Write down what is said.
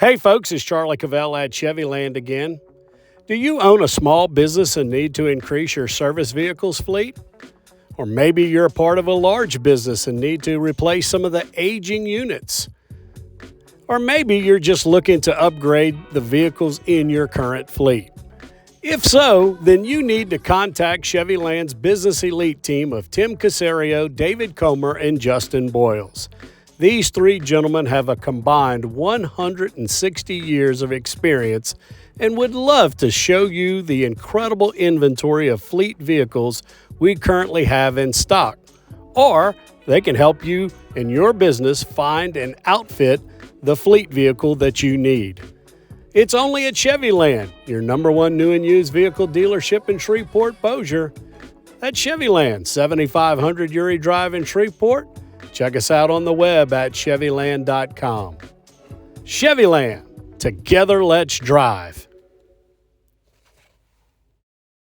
Hey folks, it's Charlie Cavell at Chevyland again. Do you own a small business and need to increase your service vehicles fleet? Or maybe you're a part of a large business and need to replace some of the aging units. Or maybe you're just looking to upgrade the vehicles in your current fleet. If so, then you need to contact Chevyland's Business Elite team of Tim Cassario, David Comer, and Justin Boyles. These three gentlemen have a combined 160 years of experience and would love to show you the incredible inventory of fleet vehicles we currently have in stock. Or they can help you and your business find and outfit the fleet vehicle that you need. It's only at Chevyland, your number one new and used vehicle dealership in Shreveport, Bossier. That's Chevyland, 7500 Uri Drive in Shreveport. Check us out on the web at Chevyland.com. Chevyland, together let's drive.